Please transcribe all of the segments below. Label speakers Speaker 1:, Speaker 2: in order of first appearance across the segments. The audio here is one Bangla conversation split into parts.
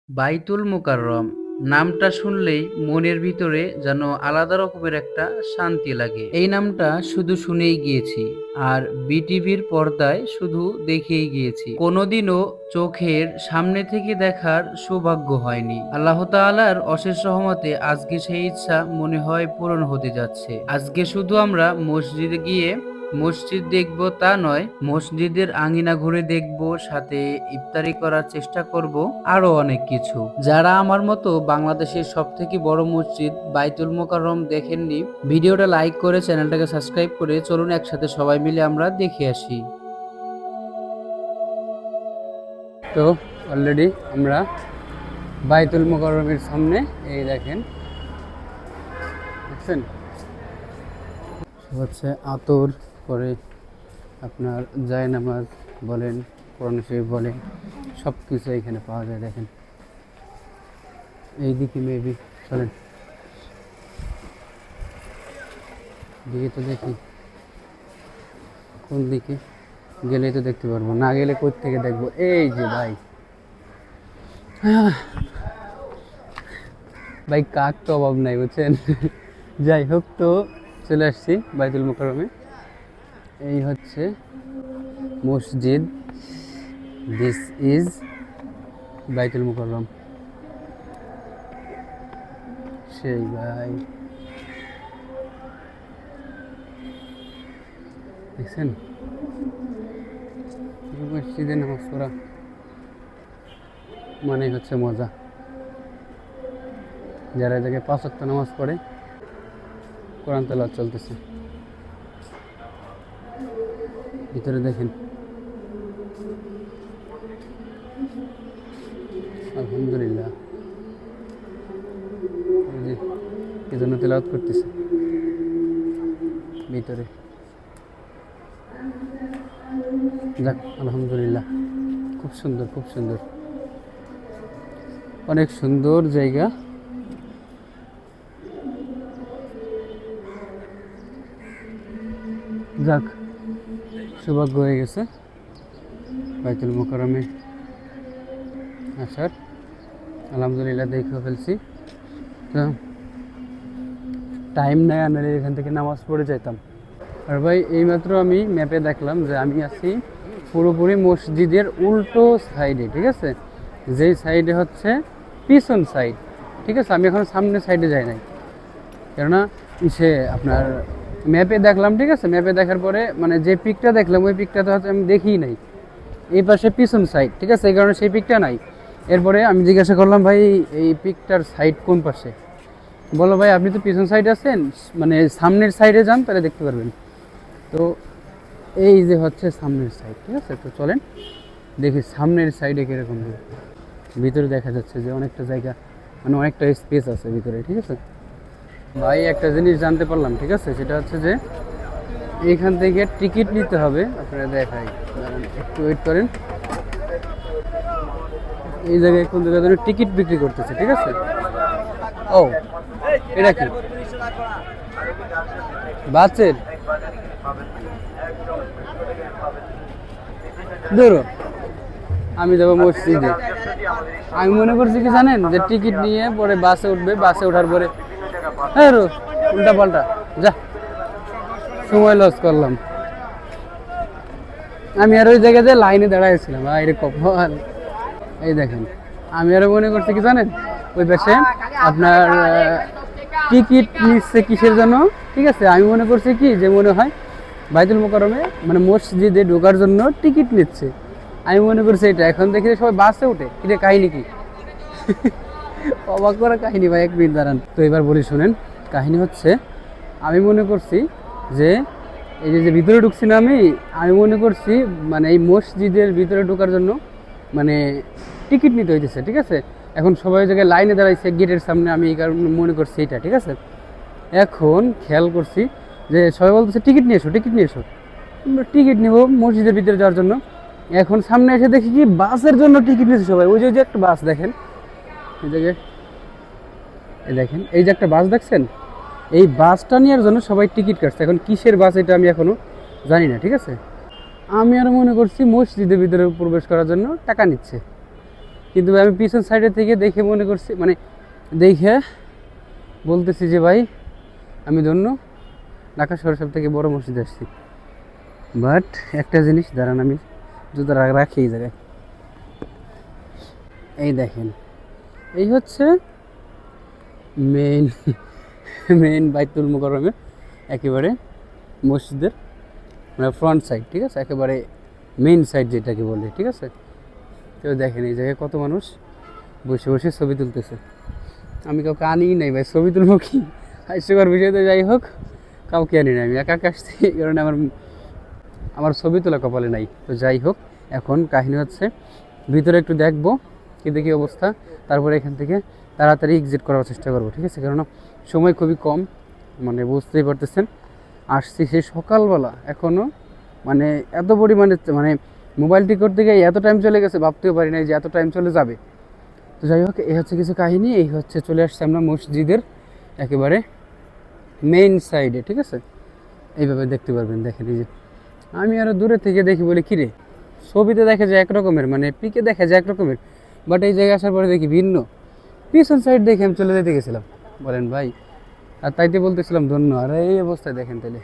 Speaker 1: বাইতুল মোকাররম নামটা শুনলেই মনের ভিতরে যেন আলাদা রকমের একটা শান্তি লাগে। এই নামটা শুধু শুনেই গিয়েছি আর বিটিভির পর্দায় শুধু দেখেই গিয়েছি, কোনোদিনও চোখের সামনে থেকে দেখার সৌভাগ্য হয়নি। আল্লাহ তাআলার অশেষ রহমতে আজকে সেই ইচ্ছা মনে হয় পূরণ হতে যাচ্ছে। আজকে শুধু আমরা মসজিদে গিয়ে মসজিদ দেখব তা নয়, মসজিদের আঙিনা ঘুরে দেখব, সাথে ইফতারি করার চেষ্টা করব, আরো অনেক কিছু। যারা আমার মতো বাংলাদেশের সবথেকে বড় মসজিদ বাইতুল মোকাররম দেখেননি, ভিডিওটা লাইক করে চ্যানেলটাকে সাবস্ক্রাইব করে চলুন একসাথে সবাই মিলে আমরা দেখে আসি। তো অলরেডি আমরা বাইতুল মোকাররমের সামনে, এই দেখেন, দেখছেন হচ্ছে আতর, পরে আপনার জায়নামাজ বলেন, কোরআন শরীফ বলেন, সব কিছু এখানে পাওয়া যায়। দেখেন এইদিকে মেবি, চলেন দিকে তো দেখি, কোন দিকে গেলেই তো দেখতে পারবো, না গেলে কোথ থেকে দেখবো। এই যে ভাই, ভাই কাক তো অভাব নাই বুঝছেন। যাই হোক, তো চলে আসছি বাইতুল মোকাররমে। এই হচ্ছে মসজিদ, দিস ইজ বাইতুল মোকাররম। সেই ভাই দেখছেন, মসজিদে নামাজ পড়া মানে হচ্ছে মজা। যারা জায়গায় 5 ওয়াক্ত নামাজ পড়ে, কোরআন তেলাওয়াত চলতেছে। ভিতরে দেখেন, আলহামদুলিল্লাহ, কি জন্য তেলাওয়াত করতেছে ভিতরে। যাক, আলহামদুলিল্লাহ, খুব সুন্দর, খুব সুন্দর, অনেক সুন্দর জায়গা। যাক, সৌভাগ্য হয়ে গেছে বাইতুল মোকাররমে আসার। আলহামদুলিল্লাহ, দেখে ফেলছি। তো টাইম নেই, আনলে এখান থেকে নামাজ পড়ে যেতাম। আর ভাই, এইমাত্র আমি ম্যাপে দেখলাম যে আমি আছি পুরোপুরি মসজিদের উল্টো সাইডে, ঠিক আছে, যেই সাইডে হচ্ছে পিছন সাইড, ঠিক আছে। আমি এখন সামনের সাইডে যাই নাই, কেননা সে আপনার ম্যাপে দেখলাম, ঠিক আছে। ম্যাপে দেখার পরে মানে যে পিকটা দেখলাম, ওই পিকটা তো হচ্ছে আমি দেখিই নাই, এই পাশে পিছন সাইড, ঠিক আছে, এই কারণে সেই পিকটা নাই। এরপরে আমি জিজ্ঞাসা করলাম, ভাই এই পিকটার সাইড কোন পাশে? বলো ভাই, আপনি তো পিছন সাইডে আছেন, মানে সামনের সাইডে যান, তাহলে দেখতে পারবেন। তো এই যে হচ্ছে সামনের সাইড, ঠিক আছে। তো চলেন দেখি সামনের সাইডে কীরকম। ভিতরে দেখা যাচ্ছে যে অনেকটা জায়গা, মানে অনেকটা স্পেস আছে ভিতরে, ঠিক আছে। ভাই একটা জিনিস জানতে পারলাম, ঠিক আছে, সেটা হচ্ছে যে এইখান থেকে টিকিট নিতে হবে। আপনারা দেখাই, একটু ওয়েট করেন। এই জায়গায় কোন জায়গায় টিকিট বিক্রি করতেছে, ঠিক আছে। ও, এটা কি বাসের? ধরো আমি যাবো মসজিদে, আমি মনে করছি কি জানেন, যে টিকিট নিয়ে পরে বাসে উঠবে, বাসে ওঠার পরে হ্যাঁ উল্টা পাল্টা, যা সময় লস করলাম। আমি আর ওই জায়গাতে লাইনে দাঁড়াইছিলাম, রে কপাল। এই দেখেন, আমি আরো মনে করছি কি জানেন, ওই পাশে আপনার টিকিট নিচ্ছে কিসের জন্য, ঠিক আছে। আমি মনে করছি কি যে মনে হয় বাইতুল মোকাররমে মানে মসজিদে ঢোকার জন্য টিকিট নিচ্ছে, আমি মনে করছি এটা। এখন দেখি সবাই বাসে উঠে, এটা কাহিনী কি? অবাক করা কাহিনী ভাই, এক মিনিট দাঁড়ান। তো এবার বলি শুনেন, কাহিনী হচ্ছে আমি মনে করছি যে এই যে ভিতরে ঢুকছি না, আমি মনে করছি মানে এই মসজিদের ভিতরে ঢোকার জন্য মানে টিকিট নিতে হইতেছে, ঠিক আছে। এখন সবাই জায়গায় লাইনে দাঁড়াইছে গেটের সামনে, আমি এই কারণে মনে করছি এটা, ঠিক আছে। এখন খেয়াল করছি যে সবাই বলতেছে টিকিট নিয়ে এসো, টিকিট নিয়ে এসো। টিকিট নিব মসজিদের ভিতরে যাওয়ার জন্য। এখন সামনে এসে দেখি কি বাসের জন্য টিকিট নিয়েছে সবাই। ওই যে একটা বাস দেখেন, এই জায়গায়, এই দেখেন, এই যে একটা বাস দেখছেন, এই বাসটা নেওয়ার জন্য সবাই টিকিট কাটছে। এখন কিসের বাস এটা আমি এখনও জানি না, ঠিক আছে। আমি আর মনে করছি মসজিদের ভিতরে প্রবেশ করার জন্য টাকা নিচ্ছে, কিন্তু ভাই আমি পিছন সাইডে থেকে দেখে মনে করছি, মানে দেখে বলতেছি যে ভাই আমি ধন্য ঢাকা শহরের সব থেকে বড় মসজিদ আসছি। বাট একটা জিনিস দাঁড়ান, আমি জুতো রাখি এই জায়গায়। এই দেখেন, এই হচ্ছে মেইন মেইন বাইতুল মুকাররমের একেবারে মসজিদের মানে ফ্রন্ট সাইড, ঠিক আছে, একেবারে মেইন সাইড যেটাকে বলে, ঠিক আছে। তো দেখেন এই জায়গায় কত মানুষ বসে বসে ছবি তুলতেছে। আমি কাউকে আনিই নাই ভাই, ছবি তুলবো কি, হাস্যকর বিষয়। তো যাই হোক, কাউকে আনি নাই, আমি একা একা আসছি, এই কারণে আমার ছবি তোলা কপালে নাই। তো যাই হোক, এখন কাহিনী হচ্ছে ভিতরে একটু দেখবো কি দেখি অবস্থা, তারপরে এখান থেকে তাড়াতাড়ি এক্সিট করার চেষ্টা করবো, ঠিক আছে। কারণ সময় খুবই কম, মানে বুঝতেই পারতেছেন আসছি সেই সকালবেলা, এখনও মানে এত পরিমাণে মানে মোবাইলটি করতে গিয়ে এত টাইম চলে গেছে, ভাবতেও পারি নাই যে এত টাইম চলে যাবে। তো যাই হোক, এই হচ্ছে কিছু কাহিনী। এই হচ্ছে চলে আসছে আমরা মসজিদের একেবারে মেইন সাইডে, ঠিক আছে। এইভাবে দেখতে পারবেন, দেখেন এই যে আমি আরও দূরে থেকে দেখি বলে কিরে, ছবিতে দেখা যায় একরকমের, মানে পিকে দেখা যায় একরকমের, বাট এই জায়গায় আসার পরে দেখি ভিন্ন। পিছন সাইড দেখে আমি চলে যেতে গেছিলাম, বলেন ভাই, আর তাইতে বলতেছিলাম ধন্য। আর এই অবস্থায় দেখেন তাহলে,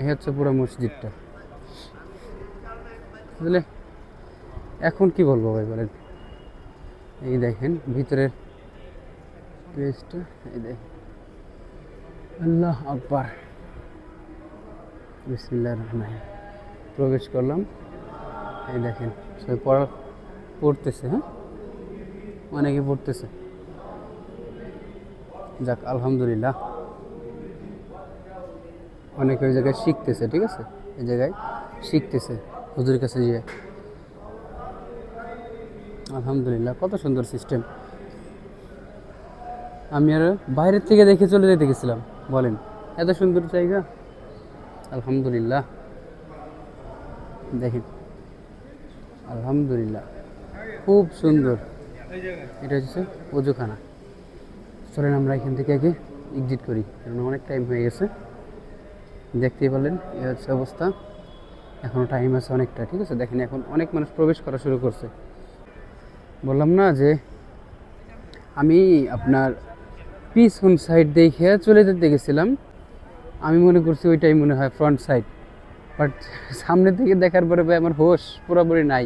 Speaker 1: এই হচ্ছে পুরো মসজিদটা। বুঝলে এখন কি বলবো ভাই বলেন। এই দেখেন ভিতরের প্লেসটা, এই দেখেন, আল্লাহ আকবার, বিসমিল্লাহির রহমানির রহিম। প্রবেশ করলাম, এই দেখেন সবাই পড়তেছে, হ্যাঁ অনেকে পড়তেছে, যাক আলহামদুলিল্লাহ। অনেকে ওই জায়গায় শিখতেছে, ঠিক আছে, এই জায়গায় শিখতেছে হুজুরের কাছে গিয়ে। আলহামদুলিল্লাহ, কত সুন্দর সিস্টেম। আমি আর বাইরের থেকে দেখে চলে যেতে গেছিলাম, বলেন এত সুন্দর জায়গা। আলহামদুলিল্লাহ, দেখেন আলহামদুলিল্লাহ, খুব সুন্দর। এটা হচ্ছে ওজুখানা। চলেন আমরা এখান থেকে আগে এক্সিট করি, কারণ অনেক টাইম হয়ে গেছে। দেখতেই পারলেন এই হচ্ছে অবস্থা, এখনও টাইম আছে অনেকটা, ঠিক আছে। দেখেন এখন অনেক মানুষ প্রবেশ করা শুরু করছে। বললাম না যে আমি আপনার পিছন সাইড দেখে চলে যেতে গেছিলাম, আমি মনে করছি ওইটাই মনে হয় ফ্রন্ট সাইড, বাট সামনে থেকে দেখার পরে ভাই আমার হোশ পুরোপুরি নাই,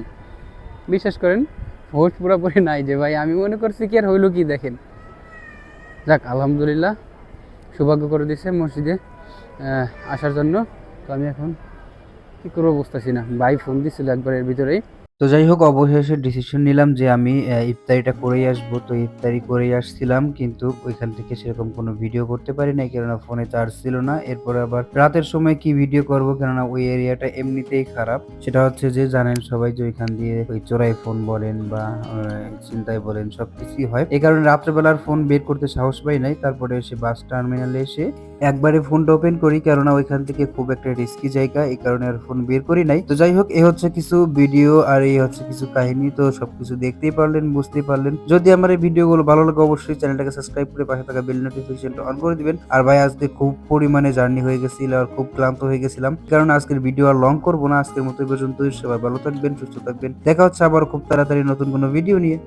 Speaker 1: বিশ্বাস করেন হোশ পুরোপুরি নাই, যে ভাই আমি মনে করছি কি আর হইলো কি। দেখেন যাক আলহামদুলিল্লাহ, সৌভাগ্য করে দিছে মসজিদে আসার জন্য। তো আমি এখন কী করবো বুঝতেছি না, ভাই ফোন দিছিল একবার এর ভিতরেই।
Speaker 2: তো যাই হোক, অবশেষে ডিসিশন নিলাম যে আমি ইফতারিটা করেই আসবো। তো ইফতারি করেই আসছিলাম, কিন্তু ওইখান থেকে সেরকম কোনো ভিডিও করতে পারি নাই, কেননা ফোনে চার্জ ছিল না। এরপরে আবার রাতের সময় কি ভিডিও করব, কেননা ওই এরিয়াটা এমনিতেই খারাপ। সেটা হচ্ছে যে জানেন সবাই যে ওইখান দিয়ে ওই চোরাই ফোন বলেন বা ছিনতাই বলেন সবকিছুই হয়। এই কারণে রাত্রেবেলার ফোন বের করতে সাহস পাই নাই। তারপরে এসে বাস টার্মিনালে এসে একবারে ফোনটা ওপেন করি, কেননা ওইখান থেকে খুব একটা রিস্কি জায়গা, এই কারণে আর ফোন বের করি নাই। তো যাই হোক, এই হচ্ছে কিছু ভিডিও আর এই হচ্ছে কিছু কাহিনী। তো সবকিছু দেখতেই পারলেন, বুঝতেই পারলেন। যদি আমার এই ভিডিওগুলো ভালো লাগে, অবশ্যই চ্যানেলটাকে সাবস্ক্রাইব করে পাশে থাকা বেল নোটিফিকেশনটা অন করে দিবেন। আর ভাই আজকে খুব পরিমাণে জার্নি হয়ে গেছিল আর খুব ক্লান্ত হয়ে গেছিলাম, কারণ আজকের ভিডিও আর লং করবো না। আজকের মতো পর্যন্তই, সবাই ভালো থাকবেন, সুস্থ থাকবেন। দেখা হচ্ছে আবার খুব তাড়াতাড়ি নতুন কোনো ভিডিও নিয়ে।